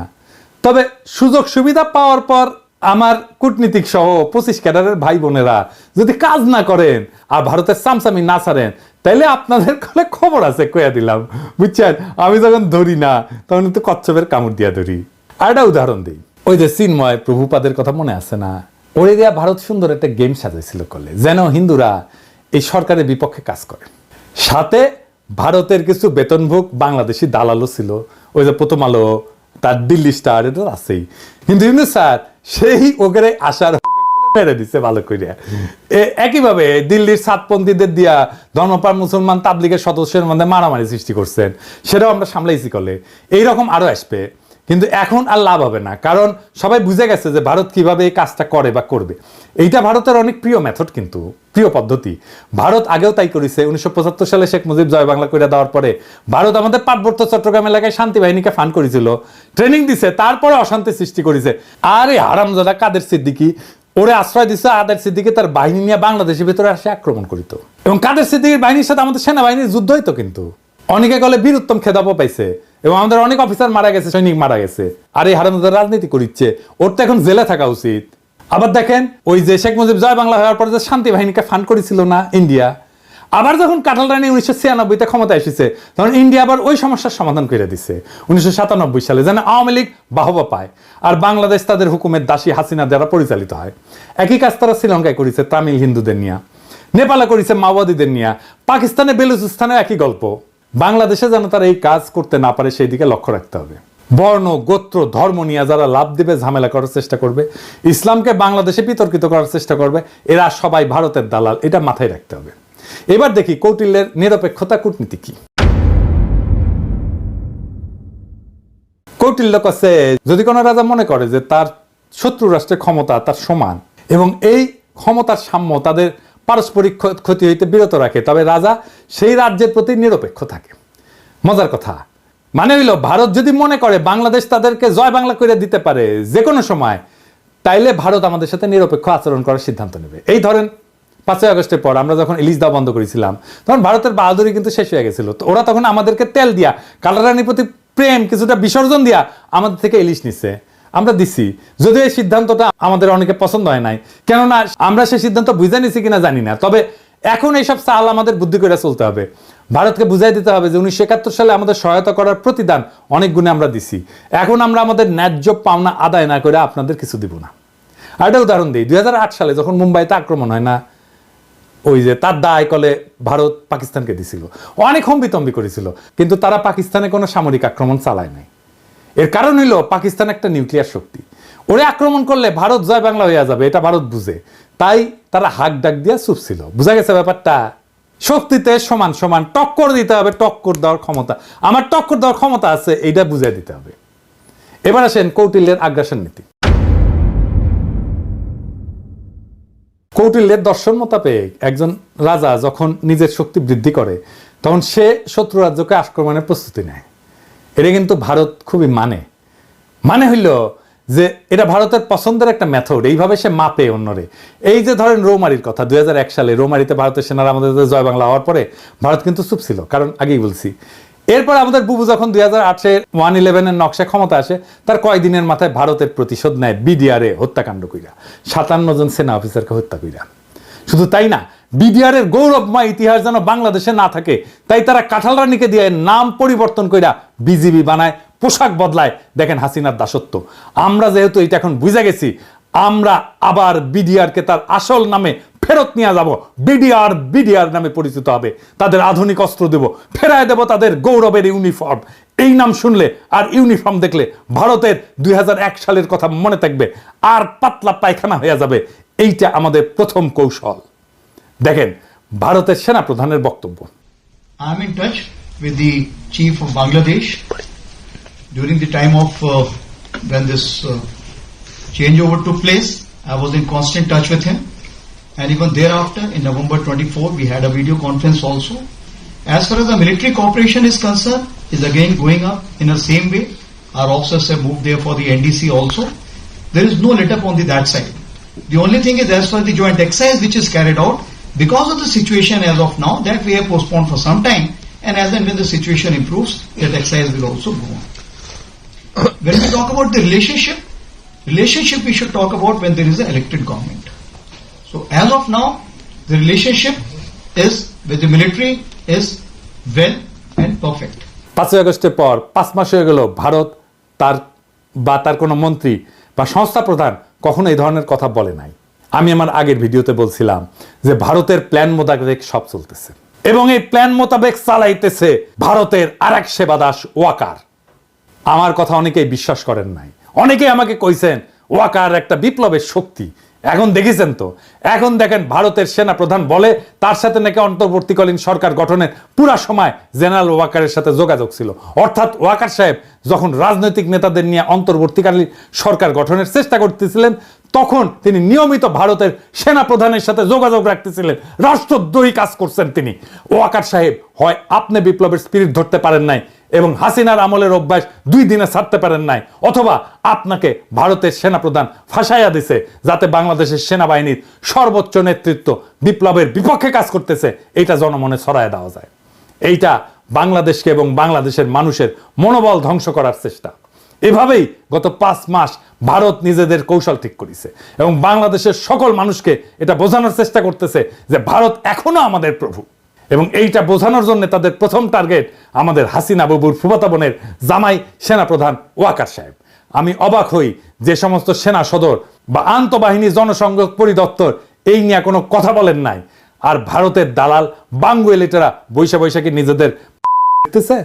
তবে সুযোগ সুবিধা পাওয়ার পর আমার কূটনীতিক সহ 25 ক্যাডারের ভাই বোনেরা যদি কাজ না করেন আর ভারতের সামসামি না ছাড়েন তাইলে আপনাদের কলে খবর আছে, কইয়া দিলাম, বুঝছেন? আমি যখন ধরি না তখন কিন্তু কচ্ছপের কামড় দিয়া ধরি। আর একটা উদাহরণ দিই, ওই যে চিন্ময় প্রভুপাদের কথা মনে আছে না? ওরে দিয়া ভারত সুন্দর একটা গেম সাজাইছিল করলে যেন হিন্দুরা এই সরকারের বিপক্ষে কাজ করে। সাথে ভারতের কিছু বেতনভোগ বাংলাদেশি দালালও ছিল, ওই যে প্রথম আলো, তার দিল্লি স্টার, এটা আছেই। কিন্তু স্যার সেই ওগেরে আসার মেরে দিচ্ছে ভালো করিয়া। একইভাবে দিল্লির সাতপন্থীদের দিয়া ধর্মপ্রাণ মুসলমান তাবলিগের সদস্যের মধ্যে মারামারি সৃষ্টি করছেন, সেটাও আমরা সামলাইছি করলে। এইরকম আরো আসবে, কিন্তু এখন আর লাভ হবে না, কারণ সবাই বুঝে গেছে যে ভারত কিভাবে এই কাজটা করে বা করবে। এইটা ভারতের অনেক প্রিয় মেথড, কিন্তু প্রিয় পদ্ধতি। ভারত আগেও তাই করেছে। 1975 সালে শেখ মুজিব জয় বাংলা করে দেওয়ার পরে ভারত আমাদের পার্বত্য চট্টগ্রাম এলাকায় শান্তি বাহিনীকে ফান্ড করেছিল, ট্রেনিং দিছে, তারপরে অশান্তি সৃষ্টি করেছে। আরে হারামজাদা কাদের সিদ্দিকী ওরে আশ্রয় দিচ্ছে, আদের সিদ্দিকী তার বাহিনী নিয়ে বাংলাদেশের ভিতরে আসে আক্রমণ করিত, এবং কাদের সিদ্দিকীর বাহিনীর সাথে আমাদের সেনাবাহিনীর যুদ্ধ হইতো। কিন্তু অনেকে গলে বীরুত্তম খেতাবও পাইছে, এবং আমাদের অনেক অফিসার মারা গেছে, সৈনিক মারা গেছে। আর এই হারামজাদা রাজনীতি করিচ্ছে, ওর তো এখন জেলে থাকা উচিত। আবার দেখেন ওই যে শেখ মুজিব জয় বাংলা হওয়ার পরে যে শান্তি বাহিনীকে ফান্ড করেছিল না ইন্ডিয়া, আবার যখন কাটাল রানী 1996-তে ক্ষমতা এসেছে তখন ইন্ডিয়া আবার ওই সমস্যার সমাধান করে দিচ্ছে 1997 সালে, যেন আওয়ামী লীগ বাহবা পায় আর বাংলাদেশ তাদের হুকুমের দাসী হাসিনা দ্বারা পরিচালিত হয়। একই কাজ তারা শ্রীলঙ্কায় করেছে তামিল হিন্দুদের নিয়ে, নেপালে করেছে মাওবাদীদের নিয়ে, পাকিস্তানে বেলুচিস্তানে একই গল্প। বাংলাদেশে যেন তারা এই কাজ করতে না পারে সেই দিকে লক্ষ্য রাখতে হবে। বর্ণ, গোত্র, ধর্ম নিয়ে যারা লাভ দেবে, ঝামেলা করার চেষ্টা করবে, ইসলামকে বাংলাদেশে বিতর্কিত করার চেষ্টা করবে, এরা সবাই ভারতের দালাল, এটা মাথায় রাখতে হবে। এবার দেখি কৌটিল্যের নিরপেক্ষতা কূটনীতি কি। কৌটিল্য কাছে যদি কোনো রাজা মনে করে যে তার শত্রু রাষ্ট্রের ক্ষমতা তার সমান এবং এই ক্ষমতার সাম্য তাদের পারস্পরিক ক্ষতি হইতে বিরত রাখে, তবে রাজা সেই রাজ্যের প্রতি নিরপেক্ষ থাকে। মজার কথা মানে হইল, ভারত যদি মনে করে বাংলাদেশ তাদেরকে জয় বাংলা করে দিতে পারে যে কোনো সময়, তাইলে ভারত আমাদের সাথে নিরপেক্ষ আচরণ করার সিদ্ধান্ত নেবে। এই ধরেন 5ই আগস্টের পর আমরা যখন ইলিশ দেওয়া বন্ধ করেছিলাম তখন ভারতের বাহাদুরি কিন্তু শেষ হয়ে গেছিল। তো ওরা তখন আমাদেরকে তেল দিয়া, কালারানির প্রতি প্রেম কিছুটা বিসর্জন দিয়া আমাদের থেকে ইলিশ নিচ্ছে, আমরা দিছি। যদিও এই সিদ্ধান্তটা আমাদের অনেকে পছন্দ হয় নাই, কেননা আমরা সেই সিদ্ধান্ত বুঝে নিছি কিনা জানি না। তবে এখন এইসব চাল আমাদের বুদ্ধি করে চলতে হবে। ভারতকে বুঝাই দিতে হবে যে 1971 সালে আমাদের সহায়তা করার প্রতিদান অনেক গুণে আমরা দিছি, এখন আমরা আমাদের ন্যায্য পাওনা আদায় না করে আপনাদের কিছু দিব না। আর একটা উদাহরণ দিই, 2008 সালে যখন মুম্বাইতে আক্রমণ হয় না, ওই যে তার দায় কলে ভারত পাকিস্তানকে দিছিল, অনেক হম্বিতম্বি করেছিল, কিন্তু তারা পাকিস্তানে কোনো সামরিক আক্রমণ চালায় নাই। এর কারণ হইল পাকিস্তান একটা নিউক্লিয়ার শক্তি, ওরে আক্রমণ করলে ভারত জয় বাংলা হয়ে যাবে, এটা ভারত বুঝে, তাই তারা হাক ডাক দিয়া চুপ ছিল। বুঝা গেছে ব্যাপারটা? শক্তিতে সমান সমান টক্কর দিতে হবে, টক্কর দেওয়ার ক্ষমতা আমার, টক্কর দেওয়ার ক্ষমতা আছে, এইটা বুঝাই দিতে হবে। এবার আসেন কৌটিল্যের আগ্রাসন নীতি। কৌটিল্যের দর্শন মোতাবেক একজন রাজা যখন নিজের শক্তি বৃদ্ধি করে তখন সে শত্রু রাজ্যকে আক্রমণের প্রস্তুতি নেয়। এটা কিন্তু ভারত খুবই মানে হইল যে এটা ভারতের পছন্দের একটা মেথড, এইভাবে সে মাপে অন্যরে। এই যে ধরেন রৌমারির কথা, 2001 সালে রৌমারিতে ভারতের সেনারা আমাদের জয় বাংলা হওয়ার পরে ভারত কিন্তু চুপ ছিল, কারণ আগেই বলছি। এরপর আমাদের বুবু যখন 2008-এ 111-এর নকশা ক্ষমতা আসে, তার কয়েকদিনের মাথায় ভারতের প্রতিশোধ নেয় বিডিআরে হত্যাকাণ্ড কইরা, 57 জন সেনা অফিসারকে হত্যা কইরা। শুধু তাই না, বিডিআরের গৌরবময় ইতিহাস যেন বাংলাদেশে না থাকে তাই তারা কাঁঠাল রানীকে দিয়ে নাম পরিবর্তন কইরা বিজিবি বানায়, পোশাক বদলায়। দেখেন হাসিনার দাসত্ব। আমরা যেহেতু এটা এখন বুঝে গেছি, আমরা আবার বিডিআরকে তার আসল নামে ফেরত নিয়ে যাব, বিডিআর নামে পরিচিত হবে, তাদের আধুনিক অস্ত্র দেব, ফেরায় দেব তাদের গৌরবের ইউনিফর্ম। এই নাম শুনলে আর ইউনিফর্ম দেখলে ভারতের 2001 সালের কথা মনে থাকবে, আর পাতলা পায়খানা হয়ে যাবে। এইটা আমাদের প্রথম কৌশল। দেখেন ভারতের সেনাপ্রধানের বক্তব্য। I'm in touch with the chief of Bangladesh during the time of when this changeover took place. I was in constant touch with him, and even thereafter in November 24 we had a video conference also. As far as the military cooperation is concerned, is again going up in the same way. Our officers have moved there for the NDC also. There is no let up on that side. The only thing is, as far as the joint exercise which is carried out, because of the situation as of now, that we have postponed for some time, and as and when the situation improves, that exercise will also go on. When we talk about the relationship we should talk about when there is an elected government. So as of now, the relationship is with the military is well and perfect. 5 আগস্টের পর 5 মাস হয়ে গেল ভারত তার কোনো মন্ত্রী বা সংস্থা প্রধান কখনো এই ধরনের কথা বলে নাই। আমি আমার আগের ভিডিওতে বলছিলাম যে ভারতের প্ল্যান মোতাবেক সব চলতেছে এবং এই প্ল্যান মোতাবেক চালাইতেছে ভারতের আরেক সেবাদাস ওয়াকার। আমার কথা অনেকেই বিশ্বাস করেন নাই, অনেকেই আমাকে কইছেন ওয়াকার একটা বিপ্লবের শক্তি। এখন দেখেছেন তো, এখন দেখেন ভারতের সেনা প্রধান বলে তার সাথে নাকি অন্তর্বর্তীকালীন সরকার গঠনের পুরা সময় জেনারেল ওয়াকারের সাথে যোগাযোগ ছিল। অর্থাৎ ওয়াকার সাহেব যখন রাজনৈতিক নেতাদের নিয়ে অন্তর্বর্তীকালীন সরকার গঠনের চেষ্টা করতেছিলেন, তখন তিনি নিয়মিত ভারতের সেনা প্রধানের সাথে যোগাযোগ রাখতেছিলেন, রাষ্ট্রদ্রোহী কাজ করছেন তিনি। ওয়াকার সাহেব হয় আপনি বিপ্লবের স্পিরিট ধরতে পারেন নাই এবং হাসিনার আমলের অভ্যাস 2 দিনে ছাড়তে পারেন নাই, অথবা আপনাকে ভারতের সেনাপ্রধান ফাঁসাইয়া দিছে যাতে বাংলাদেশের সেনাবাহিনীর সর্বোচ্চ নেতৃত্ব বিপ্লবের বিপক্ষে কাজ করতেছে, এইটা জনমনে ছড়ায় দেওয়া যায়। এইটা বাংলাদেশকে এবং বাংলাদেশের মানুষের মনোবল ধ্বংস করার চেষ্টা। এভাবেই গত 5 মাস ভারত নিজেদের কৌশল ঠিক করেছে এবং বাংলাদেশের সকল মানুষকে এটা বোঝানোর চেষ্টা করতেছে যে ভারত এখনো আমাদের প্রভু। এবং এইটা বোঝানোর জন্য তাদের প্রথম টার্গেট আমাদের হাসিনা বাবুর ফুফাতো বোনের জামাই সেনাপ্রধান ওয়াকার সাহেব। আমি অবাক হই যে সমস্ত সেনা সদর বা আন্তঃবাহিনী জনসংযোগ পরিদপ্তর এই নিয়ে কোনো কথা বলেন নাই, আর ভারতের দালাল বাঙ্গুয়েলিটারা বৈশাখী নিজেদের দেখতেছে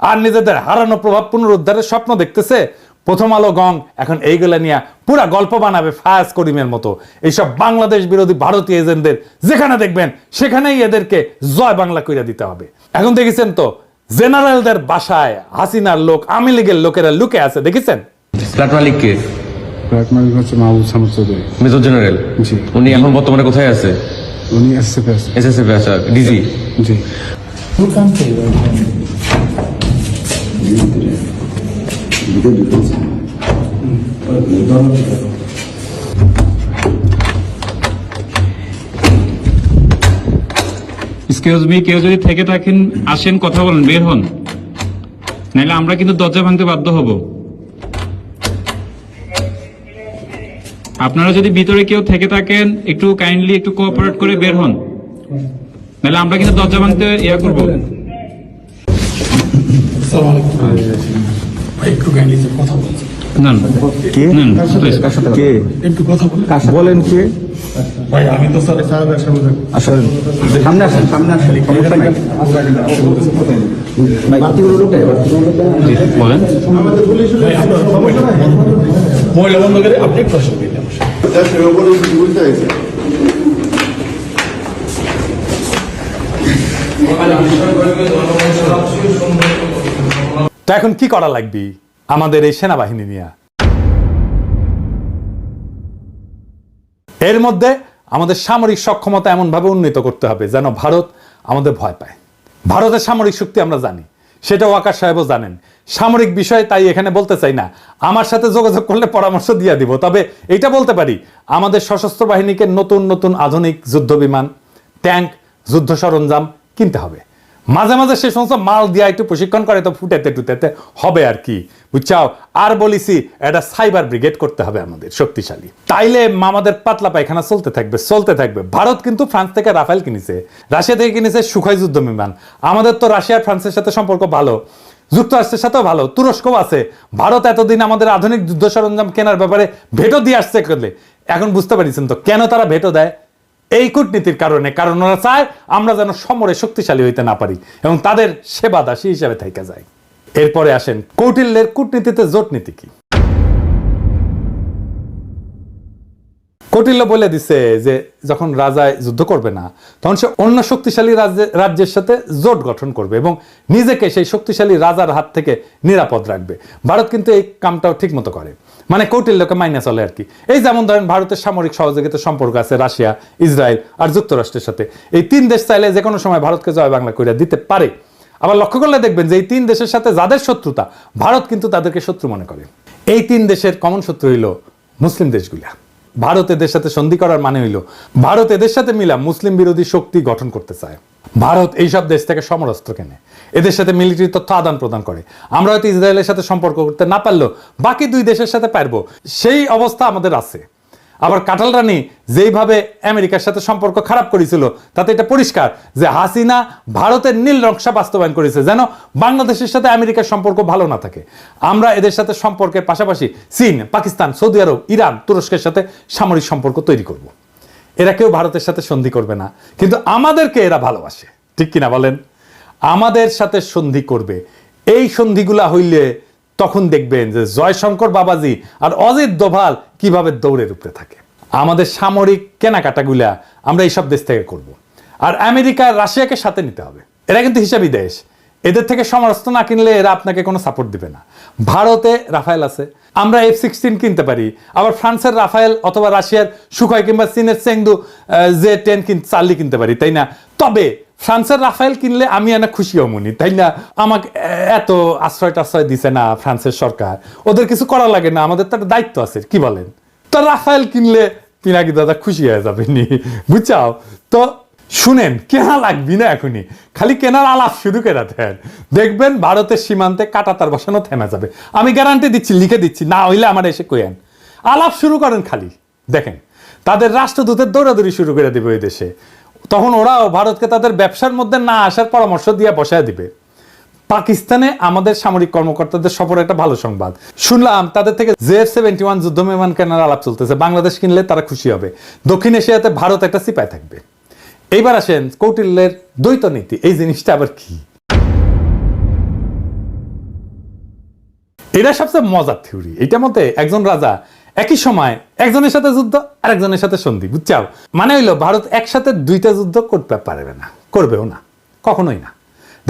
আর নিজেদের হারানো প্রভাব পুনরুদ্ধারের স্বপ্ন দেখতেছে। প্রথম আলো গং এখন এইগুলা নিয়ে পুরা গল্প বানাবে ফায়াজ করিমের মতো। এইসব বাংলাদেশ বিরোধী ভারতীয় এজেন্টদের যেখানে দেখবেন সেখানেই এদেরকে জয় বাংলা কইরা দিতে হবে। এখন দেখেছেন তো জেনারেলদের বাসায় হাসিনার লোক, আওয়ামী লীগের লোকেরা লুকে আছে, দেখেছেন? ফ্ল্যাট মালিক কে? ফ্ল্যাট মালিক হচ্ছে মাহবুব সামদ চৌধুরী, মেজর জেনারেল। জি। উনি এখন বর্তমানে কোথায় আছে? উনি এসএসএফ আছে। এসএসএফ আছে, ডিজি। জি। এক্সকিউজ মি, কেউ যদি থেকে থাকেন আসেন, কথা বলেন, বের হন, নাহলে আমরা কিন্তু দরজা ভাঙতে বাধ্য হব। আপনারা যদি ভিতরে কেউ থেকে থাকেন একটু কাইন্ডলি একটু কোঅপারেট করে বের হন, নাহলে আমরা কিন্তু দরজা ভাঙতে ইয়া করব। একটু কাইন্ডলি কথা বলছি। না কে? কে? একটু কথা বলেন কে? ভাই আমি তো স্যার আসলে সামনে আসেন, সামনে আসেন, সমস্যা নাই। বলেন। মহিলা বন্ধ করে আপনি একটু আসেন। তো এখন কি করা লাগবে আমাদের এই সেনাবাহিনী নিয়ে? এর মধ্যে আমাদের সামরিক সক্ষমতা এমনভাবে উন্নীত করতে হবে যেন ভারত আমাদের ভয় পায়। ভারতের সামরিক শক্তি আমরা জানি, সেটা ওয়াকার সাহেবও জানেন। সামরিক বিষয় তাই এখানে বলতে চাই না, আমার সাথে যোগাযোগ করলে পরামর্শ দিয়ে দিব। তবে এইটা বলতে পারি, আমাদের সশস্ত্র বাহিনীকে নতুন নতুন আধুনিক যুদ্ধ বিমান, ট্যাঙ্ক, যুদ্ধ সরঞ্জাম কিনতে হবে। মাঝে মাঝে সে সমস্ত মাল দিয়া একটু প্রশিক্ষণ করে তো ফুটাতে টুটাতে হবে আর কি, বুঝছাও? আর বলিছি একটা সাইবার ব্রিগেড করতে হবে আমাদের শক্তিশালী, তাইলে আমাদের পাতলা পায়খানা চলতে থাকবে। ভারত কিন্তু ফ্রান্স থেকে রাফেল কিনেছে, রাশিয়া থেকে কিনেছে সুখোই যুদ্ধ বিমান। আমাদের তো রাশিয়ার ফ্রান্সের সাথে সম্পর্ক ভালো, যুক্তরাষ্ট্রের সাথেও ভালো, তুরস্কও আছে। ভারত এতদিন আমাদের আধুনিক যুদ্ধ সরঞ্জাম কেনার ব্যাপারে ভেটো দিয়ে আসছে করলে, এখন বুঝতে পারছেন তো কেন তারা ভেটো দেয়? এই কূটনীতির কারণে। কারণ ওরা চায় আমরা যেন সমরে শক্তিশালী হইতে না পারি এবং তাদের সেবা দাসী হিসেবে থেকে যায়। এরপরে আসেন কৌটিল্যের কূটনীতিতে জোট নীতি কি। কৌটিল্য বলে দিছে যে যখন রাজায় যুদ্ধ করবে না তখন সে অন্য শক্তিশালী রাজ্যের সাথে জোট গঠন করবে এবং নিজেকে সেই শক্তিশালী রাজার হাত থেকে নিরাপদ রাখবে। ভারত কিন্তু এই কামটাও ঠিক মতো করে, মানে কৌটিল্যকে মাইনে চলে আর কি। এই যেমন ধরেন ভারতের সামরিক সহযোগিতার সম্পর্ক আছে রাশিয়া, ইসরায়েল আর যুক্তরাষ্ট্রের সাথে। এই 3 দেশ চাইলে যে কোনো সময় ভারতকে জয় বাংলা করে দিতে পারে। আবার লক্ষ্য করলে দেখবেন যে এই 3 দেশের সাথে যাদের শত্রুতা, ভারত কিন্তু তাদেরকে শত্রু মনে করে। এই 3 দেশের কমন শত্রু হইল মুসলিম দেশগুলা। ভারত এদের সাথে সন্ধি করার মানে হইল ভারত এদের সাথে মিলা মুসলিম বিরোধী শক্তি গঠন করতে চায়। ভারত এইসব দেশ থেকে সমরাস্ত্র কেনে, এদের সাথে মিলিটারি তথ্য আদান প্রদান করে। আমরা হয়তো ইসরায়েলের সাথে সম্পর্ক করতে না পারলেও বাকি 2 দেশের সাথে পারবো, সেই অবস্থা আমাদের আছে। আবার কাঁঠাল রানী যেইভাবে আমেরিকার সাথে সম্পর্ক খারাপ করেছিল, তাতে এটা পরিষ্কার যে হাসিনা ভারতের নীল নকশা বাস্তবায়ন করেছে যেন বাংলাদেশের সাথে আমেরিকার সম্পর্ক ভালো না থাকে। আমরা এদের সাথে সম্পর্কের পাশাপাশি চীন, পাকিস্তান, সৌদি আরব, ইরান, তুরস্কের সাথে সামরিক সম্পর্ক তৈরি করব। এরা কেউ ভারতের সাথে সন্ধি করবে না, কিন্তু আমাদেরকে এরা ভালোবাসে, ঠিক কিনা বলেন? আমাদের সাথে সন্ধি করবে। এই সন্ধিগুলা হইলে তখন দেখবেন যে জয়শঙ্কর বাবাজি আর অজিত দোভাল কিভাবে দৌড়ের উপরে থাকে। আমাদের সামরিক কেনাকাটাগুলা আমরা এইসব দেশ থেকে করব। আর আমেরিকা, রাশিয়াকে সাথে নিতে হবে। এরা কিন্তু হিসাবি দেশ, এদের থেকে সমরাস্ত্র না কিনলে এরা আপনাকে কোনো সাপোর্ট দিবে না। ভারতে রাফায়েল আছে, আমরা F-16 কিনতে পারি। আবার ফ্রান্সের রাফায়েল অথবা রাশিয়ার সুখয় কিংবা চীনের চেংদু J-10 চার্লি কিনতে পারি, তাই না? তবে ফ্রান্সের রাফায়েল কিনলে আমি এনা খুশি হমনি, তাই না? আমাকে এত আশ্রয় দিছে না ফ্রান্সের সরকার, ওদের কিছু করা লাগে না, আমাদের তো একটা দায়িত্ব আছে, কি বলেন? তো রাফায়েল কিনলে পিনাকি দাদা খুশি হয়ে যাবে নি, বুঝছাও? তো শুনেন, কেনা লাগবি না এখনই, খালি কেনার আলাপ শুরু করে দেন, দেখবেন ভারতের সীমান্তে কাঁটাতার বসানো থেমে যাবে। আমি গ্যারান্টি দিচ্ছি, লিখে দিচ্ছি, না হইলে আমার এসে কইেন। আলাপ শুরু করেন খালি, দেখেন তাদের রাষ্ট্রদূতের দৌড়াদৌড়ি শুরু করে দেবে ওই দেশে। তখন ওরাও ভারতকে তাদের ব্যবসার মধ্যে না আসার পরামর্শ দিয়ে বসায় দিবে। পাকিস্তানে আমাদের সামরিক কর্মকর্তাদের সফর একটা ভালো সংবাদ শুনলাম, তাদের থেকে J-71 যুদ্ধ বিমান কেনার আলাপ চলতেছে। বাংলাদেশ কিনলে তারা খুশি হবে। দক্ষিণ এশিয়াতে ভারত একটা সিপাই থাকবে। এইবার আসেন কৌটিল্যের দ্বৈত নীতি, এই জিনিসটা আবার কি? এটা সবচেয়ে মজার থিওরি। এটার মধ্যে একজন রাজা একই সময় একজনের সাথে যুদ্ধ আর একজনের সাথে সন্ধি, বুঝছাও? মানে হইলো ভারত একসাথে 2টা যুদ্ধ করতে পারবে না, করবেও না, কখনোই না।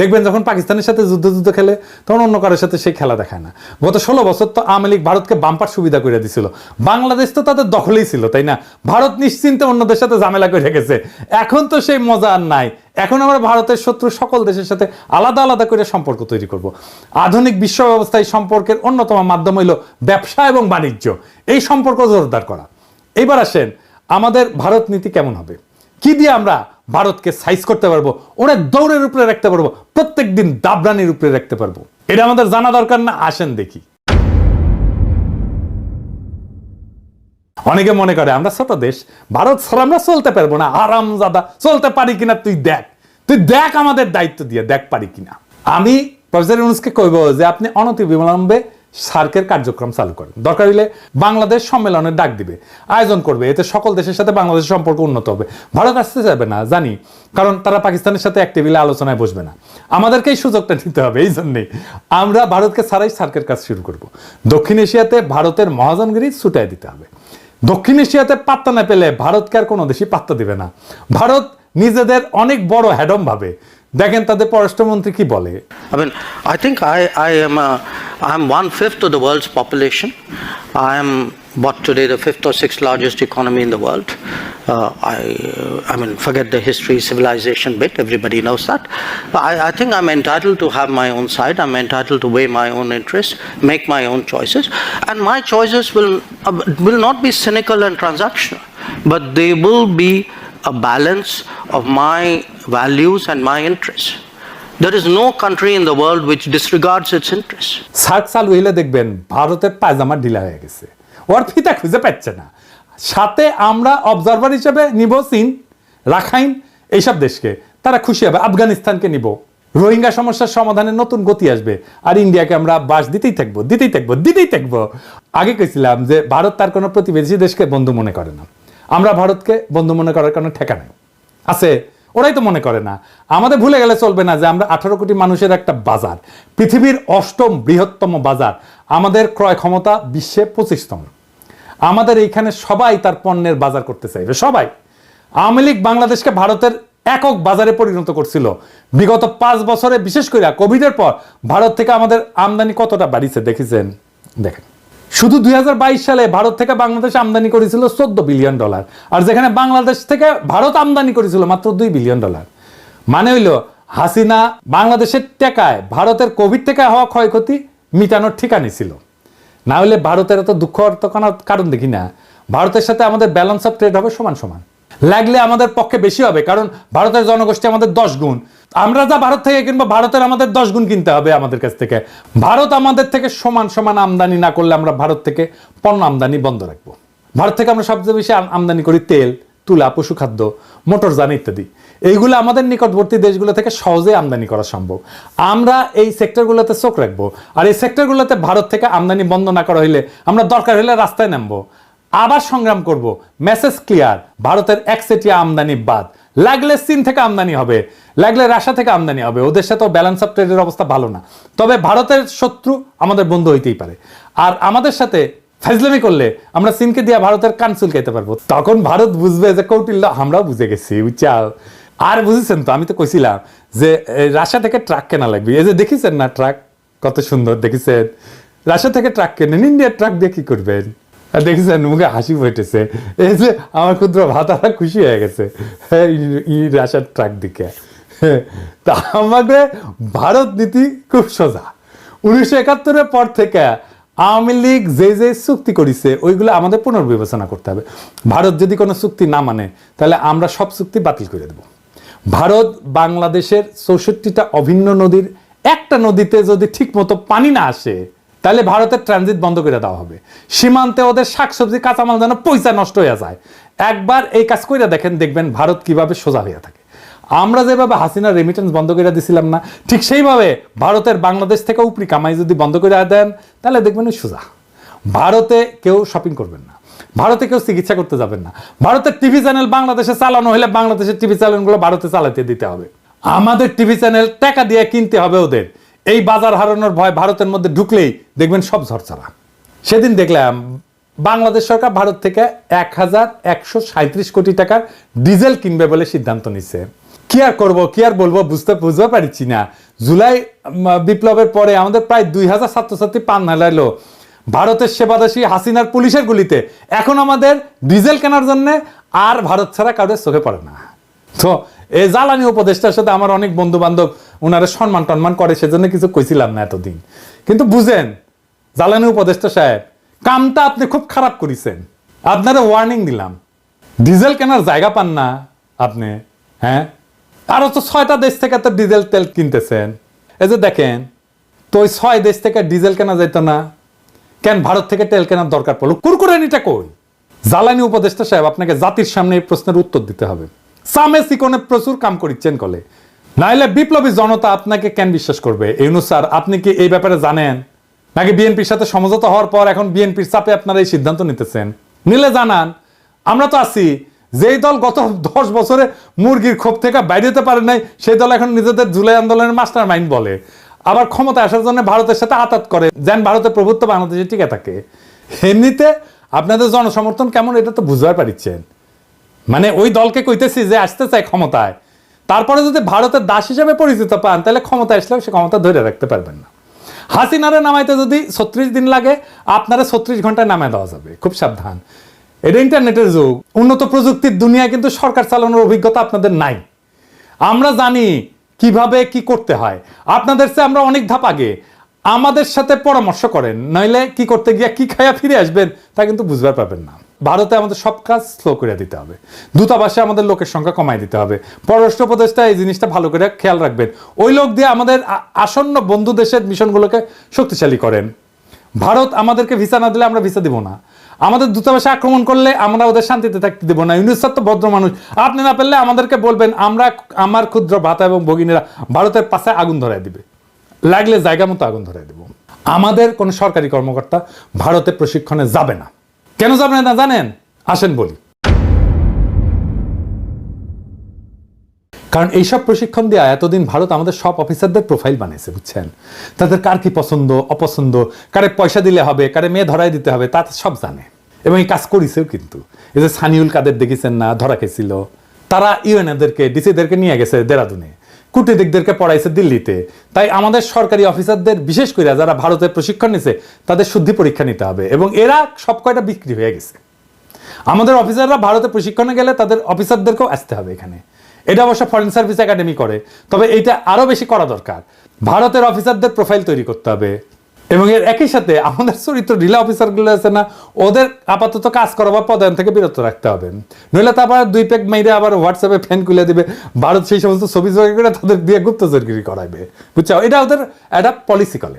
দেখবেন যখন পাকিস্তানের সাথে যুদ্ধ খেলে তখন অন্য কারোর সাথে সেই খেলা দেখায় না। গত 16 বছর তো আওয়ামী লীগ ভারতকে বাম্পার সুবিধা করে দিছিল। বাংলাদেশ তো তাদের দখলেই ছিল, তাই না? ভারত নিশ্চিন্তে অন্যদের সাথে ঝামেলা করে রেখেছে। এখন তো সেই মজা আর নাই। এখন আমরা ভারতের শত্রু সকল দেশের সাথে আলাদা আলাদা করে সম্পর্ক তৈরি করব। আধুনিক বিশ্ব ব্যবস্থায় সম্পর্কের অন্যতম মাধ্যম হইল ব্যবসা এবং বাণিজ্য, এই সম্পর্ক জোরদার করা। এইবার আসেন আমাদের ভারত নীতি কেমন হবে, কি দিয়ে আমরা ভারতকে সাইজ করতে পারবো, ওরা দৌড়ের উপরে রাখতে পারবো, প্রত্যেক দিন দাবরানির উপরে রাখতে পারবো। এটা আমাদের জানা দরকার না? আসেন দেখি। অনেকে মনে করে আমরা ছোট দেশ, ভারত ছাড়া আমরা চলতে পারবো না। আরামজাদা, চলতে পারি কিনা তুই দেখ আমাদের দায়িত্ব দিয়ে দেখ পারি কিনা। আমি প্রফেসর ইউনূসকে কইব যে আপনি অনতিবিলম্বে সার্কের কার্যক্রম চালু করেন। দরকার হলে বাংলাদেশ সম্মেলনের ডাক দিবে, আয়োজন করবে, এতে সকল দেশের সাথে বাংলাদেশের সম্পর্ক উন্নত হবে। ভারত আসতে যাবে না জানি, কারণ তারা পাকিস্তানের সাথে এক টেবিলে আলোচনায় বসবে না। আমাদেরকেই সুযোগটা নিতে হবে। এই জন্যেই আমরা ভারতকে ছাড়াই সার্কের কাজ শুরু করব। দক্ষিণ এশিয়াতে ভারতের মহাজনগিরি ছুটাই দিতে হবে। দক্ষিণ এশিয়াতে পাত্তা না পেলে ভারতকে আর কোনো দেশই পাত্তা দিবে না। ভারত নিজেদের অনেক বড় হ্যাডম ভাবে। দেখেন তাদের পররাষ্ট্রমন্ত্রী কি বলে। I mean, I think I'm 1/5 of the world's population. I am what today the 5th or 6th largest economy in the world. I mean, forget the history, civilization bit. Everybody knows that. But I think I'm entitled to have my own side. I'm entitled to weigh my own interests, make my own choices, and my choices will not be cynical and transactional, but they will be a balance of my values and my interests. There is no country in the world which disregards its interests. SAARC চালু হইলে দেখবেন ভারতের পায়জামা ঢিলা হয়ে গেছে, ওর ফিতা খুঁজে পাচ্ছে না। সাথে আমরা অবজারভার হিসেবে নিব চীন, রাখাইন, এইসব দেশকে, তারা খুশি হবে। আফগানিস্তানকে নিব, রোহিঙ্গা সমস্যার সমাধানে নতুন গতি আসবে। আর ইন্ডিয়াকে আমরা বাস দিতেই থাকবো। আগে কইছিলাম যে ভারত তার কোনো প্রতিবেশী দেশকে বন্ধু মনে করে না। আমরা ভারতকে বন্ধু মনে করার কোনো ঠেকা নেই আছে, ওরাই তো মনে করে না। আমাদের ভুলে গেলে চলবে না যে আমরা 18 কোটি মানুষের একটা বাজার, পৃথিবীর 8ম বৃহত্তম বাজার, আমাদের ক্রয় ক্ষমতা বিশ্বে 25তম। আমাদের এইখানে সবাই তার পণ্যের বাজার করতে চাইবে, সবাই। আওয়ামী লীগ বাংলাদেশকে ভারতের একক বাজারে পরিণত করছিল। বিগত 5 বছরে, বিশেষ করে কোভিডের পর ভারত থেকে আমাদের আমদানি কতটা বাড়িছে দেখেছেন? দেখেন, শুধু 2022 সালে ভারত থেকে বাংলাদেশ আমদানি করেছিল $14 বিলিয়ন, আর যেখানে বাংলাদেশ থেকে ভারত আমদানি করেছিল মাত্র $2 বিলিয়ন। মানে হইল হাসিনা বাংলাদেশের টাকায় ভারতের কোভিড থেকে হওয়া ক্ষয়ক্ষতি মিটানোর ঠিকানি ছিল। না হলে ভারতের এত দুঃখ কারণ দেখি না। ভারতের সাথে আমাদের ব্যালেন্স অফ ট্রেড হবে সমান সমান, লাগলে আমাদের পক্ষে বেশি হবে, কারণ ভারতের জনগোষ্ঠী আমাদের 10 গুণ। আমরা যা ভারত থেকে কিনবো ভারতের আমাদের 10 গুণ কিনতে হবে আমাদের কাছ থেকে। ভারত আমাদের থেকে সমান সমান আমদানি না করলে আমরা ভারত থেকে পণ্য আমদানি বন্ধ রাখবো। ভারত থেকে আমরা সবচেয়ে বেশি আমদানি করি তেল, তুলা, পশুখাদ্য, মোটরযান ইত্যাদি। এইগুলো আমাদের নিকটবর্তী দেশগুলো থেকে সহজে আমদানি করা সম্ভব। আমরা এই সেক্টরগুলোতে চোখ রাখবো, আর এই সেক্টরগুলোতে ভারত থেকে আমদানি বন্ধ না করা হইলে আমরা দরকার হলে রাস্তায় নামবো, আবার সংগ্রাম করব। মেসেজ ক্লিয়ার, ভারতের একচেটিয়া আমদানি বাদ। লাগলে চীন থেকে আমদানি হবে, লাগলে রাশিয়া থেকে আমদানি হবে, ওদের সাথে ব্যালেন্স অফ ট্রেডের অবস্থা ভালো না। তবে ভারতের শত্রু আমাদের বন্ধু হইতেই পারে, আর আমাদের সাথে ফাইজলামি করলে আমরা চীনকে দিয়ে ভারতের কান চুলকাইতে পারবো। তখন ভারত বুঝবে যে কৌটিল্য আমরাও বুঝে গেছি, বুঝছাও। আর বুঝেছেন তো, আমি তো কইছিলাম যে রাশিয়া থেকে ট্রাক কেনা লাগবে। এই যে দেখেছেন না ট্রাক কত সুন্দর, দেখেছেন? রাশিয়া থেকে ট্রাক কেনেন, ইন্ডিয়ার ট্রাক দিয়ে কি করবেন? দেখেছেন, মুখে হাসি ফুটেছে। এই যে আমার ক্ষুদ্র ভাতারা খুশি হয়ে গেছে রাশিয়ার ট্রাক দিকে। তা আমাদের ভারত নীতি খুব সোজা। 1971-এর পর থেকে আওয়ামী লীগ যে যে চুক্তি করেছে ওইগুলো আমাদের পুনর্বিবেচনা করতে হবে। ভারত যদি কোনো চুক্তি না মানে তাহলে আমরা সব চুক্তি বাতিল করে দেব। ভারত বাংলাদেশের 64টা অভিন্ন নদীর একটা নদীতে যদি ঠিক মতো পানি না আসে তাহলে ভারতের ট্রানজিট বন্ধ করে দেওয়া হবে। সীমান্তে ওদের শাকসবজি কাঁচামাল যেন পয়সা নষ্ট হয়ে যায়। একবার এই কাজ করে দেখেন, দেখবেন ভারত কিভাবে সোজা হয়ে থাকে। আমরা যেভাবে হাসিনার রেমিটেন্স বন্ধ করে দিছিলাম না, ঠিক সেইভাবে ভারতের বাংলাদেশ থেকে উপরি কামাই যদি বন্ধ করে দেন তাহলে দেখবেন সোজা। ভারতে কেউ শপিং করবেন না, ভারতে কেউ চিকিৎসা করতে যাবেন না। ভারতের টিভি চ্যানেল বাংলাদেশে চালানো হলে বাংলাদেশের টিভি চ্যানেলগুলো ভারতে চালাতে দিতে হবে। আমাদের টিভি চ্যানেল টাকা দিয়ে কিনতে হবে ওদের। এই বাজার হারানোর ভয় ভারতের মধ্যে ঢুকলেই দেখবেন সব ঝরঝরা। সেদিন দেখলাম বাংলাদেশ সরকার ভারত থেকে 1137 কোটি টাকার ডিজেল কিনবে বলে সিদ্ধান্ত নিচ্ছে। কি আর করবো, কি আর বলবো, বুঝতে পারছি না। জুলাই বিপ্লবের পরে আমাদের প্রায় 2000 ছাত্রছাত্রী পান হারাইলো ভারতের সেবাদাসী হাসিনার পুলিশের গুলিতে। এখন আমাদের ডিজেল কেনার জন্য আর ভারত ছাড়া কারোর চোখে পড়ে না। তো এই জ্বালানি উপদেষ্টার সাথে আমার অনেক বন্ধু বান্ধব ওনারা সম্মান টন্মান করে, সেজন্য কিছু কইছিলাম না এতদিন। কিন্তু বুঝেন জ্বালানি উপদেষ্টা সাহেব, কামটা আপনি খুব খারাপ করেছেন। আপনারা ওয়ার্নিং দিলাম, ডিজেল কেনার জায়গা পান না আপনি। হ্যাঁ, আরো তো 6টা দেশ থেকে তো ডিজেল তেল কিনতেছেন। এই যে দেখেন তো, ওই 6 দেশ থেকে ডিজেল কেনা যেত না কেন? ভারত থেকে তেল কেনার দরকার পড়লো, কুরকুরানিটা কই? জ্বালানি উপদেষ্টা সাহেব, আপনাকে জাতির সামনে এই প্রশ্নের উত্তর দিতে হবে। সামে সিকনে প্রচুর কাম করিচ্ছেন কলে, নাইলে বিপ্লবী জনতা আপনাকে কেন বিশ্বাস করবে? ইউনূস স্যার, আপনি কি এই ব্যাপারে জানেন নাকি বিএনপির সাথে সমঝোতা হওয়ার পর এখন বিএনপির চাপে আপনারা এই সিদ্ধান্ত নিতেছেন? নিলে জানান, আমরা তো আছি। যেই দল গত 10 বছরে মুরগির ক্ষোভ থেকে বাইরে হতে পারে নাই, সেই দল এখন নিজেদের জুলাই আন্দোলনের মাস্টার মাইন্ড বলে, আবার ক্ষমতা আসার জন্য ভারতের সাথে আতাত করে যেন ভারতের প্রভুত্ব বাংলাদেশে টিকে থাকে। এমনিতে আপনাদের জনসমর্থন কেমন এটা তো বুঝতে পারছেন। মানে ওই দলকে কইতেছি যে আসতে চায় ক্ষমতায়, তারপরে যদি ভারতের দাস হিসেবে পরিচিত পান তাহলে ক্ষমতা আসলেও সে ক্ষমতা ধরে রাখতে পারবেন না। হাসিনারে নামাইতে যদি 36 দিন লাগে, আপনারা 36 ঘন্টায় নামায় দেওয়া যাবে। খুব সাবধান, এটা ইন্টারনেটের যুগ, উন্নত প্রযুক্তির দুনিয়া, কিন্তু সরকার চালানোর অভিজ্ঞতা আপনাদের নাই। আমরা জানি কিভাবে কি করতে হয়, আপনাদের চেয়ে আমরা অনেক ধাপ আগে। আমাদের সাথে পরামর্শ করেন, নইলে কি করতে গিয়ে কি খায়া ফিরে আসবেন তা কিন্তু বুঝতে পারবেন না। ভারতে আমাদের সব কাজ স্লো করে দিতে হবে, দূতাবাসে আমাদের লোকের সংখ্যা কমাই দিতে হবে। পররাষ্ট্র উপদেষ্টা এই জিনিসটা ভালো করে খেয়াল রাখবেন। ওই লোক দিয়ে আমাদের আসন্ন বন্ধু দেশের মিশনগুলোকে শক্তিশালী করেন। ভারত আমাদেরকে ভিসা না দিলে আমরা ভিসা দিব না। আমাদের দূতাবাসে আক্রমণ করলে আমরা ওদের শান্তিতে থাকতে দেবো না। ইউনূস স্যার তো ভদ্র মানুষ, আপনি না পারলে আমাদেরকে বলবেন, আমার ক্ষুদ্র ভাতা এবং ভগিনীরা ভারতের পাশে আগুন ধরায় দিবে, লাগলে জায়গা মতো আগুন ধরায় দেব। আমাদের কোনো সরকারি কর্মকর্তা ভারতে প্রশিক্ষণে যাবে না। কেন যাবে না জানেন? আসেন বলি। কারণ এইসব প্রশিক্ষণ দিয়ে এতদিন ভারত আমাদের সব অফিসারদের প্রোফাইল বানিয়েছে, বুঝছেন? তাদের কার কি পছন্দ অপছন্দ, কারে পয়সা দিলে হবে, কারে মেয়ে ধরাই দিতে হবে, তা সব জানে। এবং এই কাজ করেছেও কিন্তু। এই যে সানিউল কাদের দেখেছেন না, ধরা খেয়েছিল, তারা ইউএনএদেরকে ডিসিদেরকে নিয়ে গেছে দেরাদুনে, কূটনীতিকদেরকে পড়াইছে দিল্লিতে। তাই আমাদের সরকারি অফিসারদের বিশেষ করে যারা ভারতে প্রশিক্ষণ নিছে তাদের শুদ্ধি পরীক্ষা নিতে হবে, এবং এরা সব কয়টা বিক্রি হয়ে গেছে। আমাদের অফিসাররা ভারতে প্রশিক্ষণে গেলে তাদের অফিসারদেরকেও আসতে হবে এখানে। এটা অবশ্য ফরেন সার্ভিস একাডেমি করে, তবে এটা আরো বেশি করা দরকার। ভারতের অফিসারদের প্রোফাইল তৈরি করতে হবে, এবং এর একই সাথে আমাদের চরিত্র ঢিলা অফিসারগুলো আছে না, ওদের আপাতত কাজ করা বা পদায়ন থেকে বিরত রাখতে হবে। নইলে তারপর 2 পেগ মেরে আবার হোয়াটসঅ্যাপে ফ্যান খুলে দিবে, ভারত সেই সমস্ত ছবি জোগাড় করে তাদের দিয়ে গুপ্তচরগিরি করাইবে, বুঝছো? এটা ওদের একটা পলিসি করে।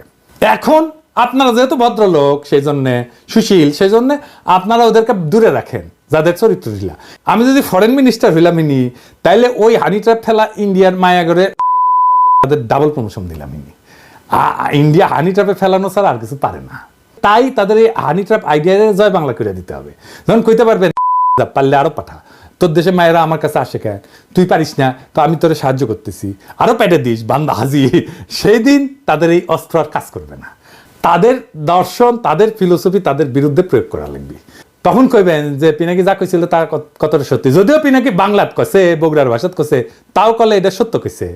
এখন আপনারা যেহেতু ভদ্রলোক, সেই জন্য সুশীল, সেই জন্য আপনারা ওদেরকে দূরে রাখেন যাদের চরিত্র ঢিলা। আমি যদি ফরেন মিনিস্টার হইলাম ইনি, তাইলে ওই হানি ট্র্যাপ ফেলা ইন্ডিয়ার মায়াগরে তাদের ডাবল প্রমোশন দিলাম ইনি। ইন্ডিয়া হানি ট্র্যাপে ফেলানো ছাড়া আর কিছু পারে না। তাই তাদের এই হানি ট্র্যাপ আইডিয়া জয় বাংলা করে দিতে হবে। যখন কইতে পারবেন পারলে আরো পাঠা, তোর দেশে মায়েরা আমার কাছে আসে কেন, তুই পারিস না তো আমি তোরে সাহায্য করতেছি, আরো পেটে দিস বান্দা হাজি, সেই দিন তাদের এই অস্ত্র আর কাজ করবে না। তাদের দর্শন, তাদের ফিলোসফি তাদের বিরুদ্ধে প্রয়োগ করা লাগবে। তখন কইবেন যে পিনাকি যা কইছিল তার কতটা সত্যি, যদিও পিনাকি বাংলাত কছে, বগুড়ার ভাষাত কছে, তাও কলে এটা সত্য কইছে।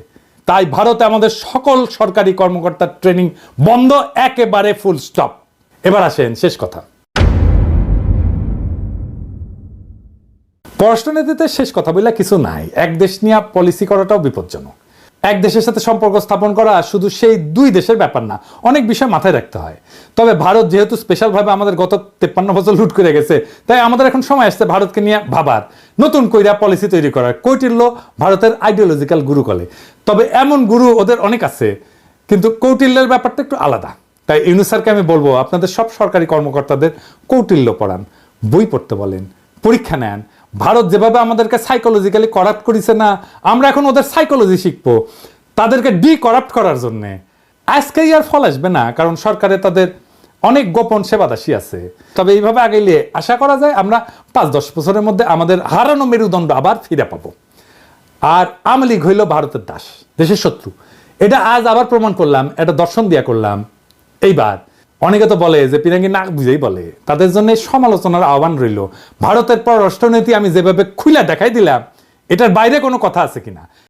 তাই ভারতে আমাদের সকল সরকারি কর্মকর্তার ট্রেনিং বন্ধ, একেবারে ফুল স্টপ। এবার আসেন শেষ কথা। পররাষ্ট্রনীতিতে শেষ কথা বলে কিছু নাই। এক দেশ নিয়ে পলিসি করাটাও বিপজ্জনক। এক দেশের সাথে সম্পর্ক স্থাপন করা শুধু সেই 2 দেশের ব্যাপার না, অনেক বিষয় মাথায় রাখতে হয়। তবে ভারত যেহেতু স্পেশাল ভাবে আমাদের গত 53 বছর লুট করে গেছে, তাই আমাদের এখন সময় আসছে ভারতকে নিয়ে ভাবার, নতুন কইরা পলিসি তৈরি করার। কৌটিল্য ভারতের আইডিওলজিক্যাল গুরু কলে, তবে এমন গুরু ওদের অনেক আছে, কিন্তু কৌটিল্যের ব্যাপারটা একটু আলাদা। তাই ইউনূস স্যারকে আমি বলবো, আপনাদের সব সরকারি কর্মকর্তাদের কৌটিল্য পড়ান, বই পড়তে বলেন, পরীক্ষা নেন। ভারত যেভাবে আমাদেরকে সাইকোলজিক্যালি করাপ্ট করেছে না, আমরা এখন ওদের সাইকোলজি শিখবো তাদেরকে করাপ্ট করার জন্য। আজকেই আর ফল আসবে না, কারণ সরকারে তাদের অনেক গোপন সেবাদাসী আছে। তবে এইভাবে আগেলে আশা করা যায় আমরা 5-10 বছরের মধ্যে আমাদের হারানো মেরুদণ্ড আবার ফিরে পাবো। আর আওয়ামী লীগ হইল ভারতের দাস, দেশের শত্রু। এটা আজ আবার প্রমাণ করলাম, এটা দর্শন দিয়া করলাম। এইবার অনেকে তো বলে যে পিনাকি না বুঝেই বলে, তাদের জন্য সমালোচনার আহ্বান রইল। ভারতের পররাষ্ট্রনীতি আমি যেভাবে খুলে দেখাই দিলাম, এটার বাইরে কোনো কথা আছে কিনা।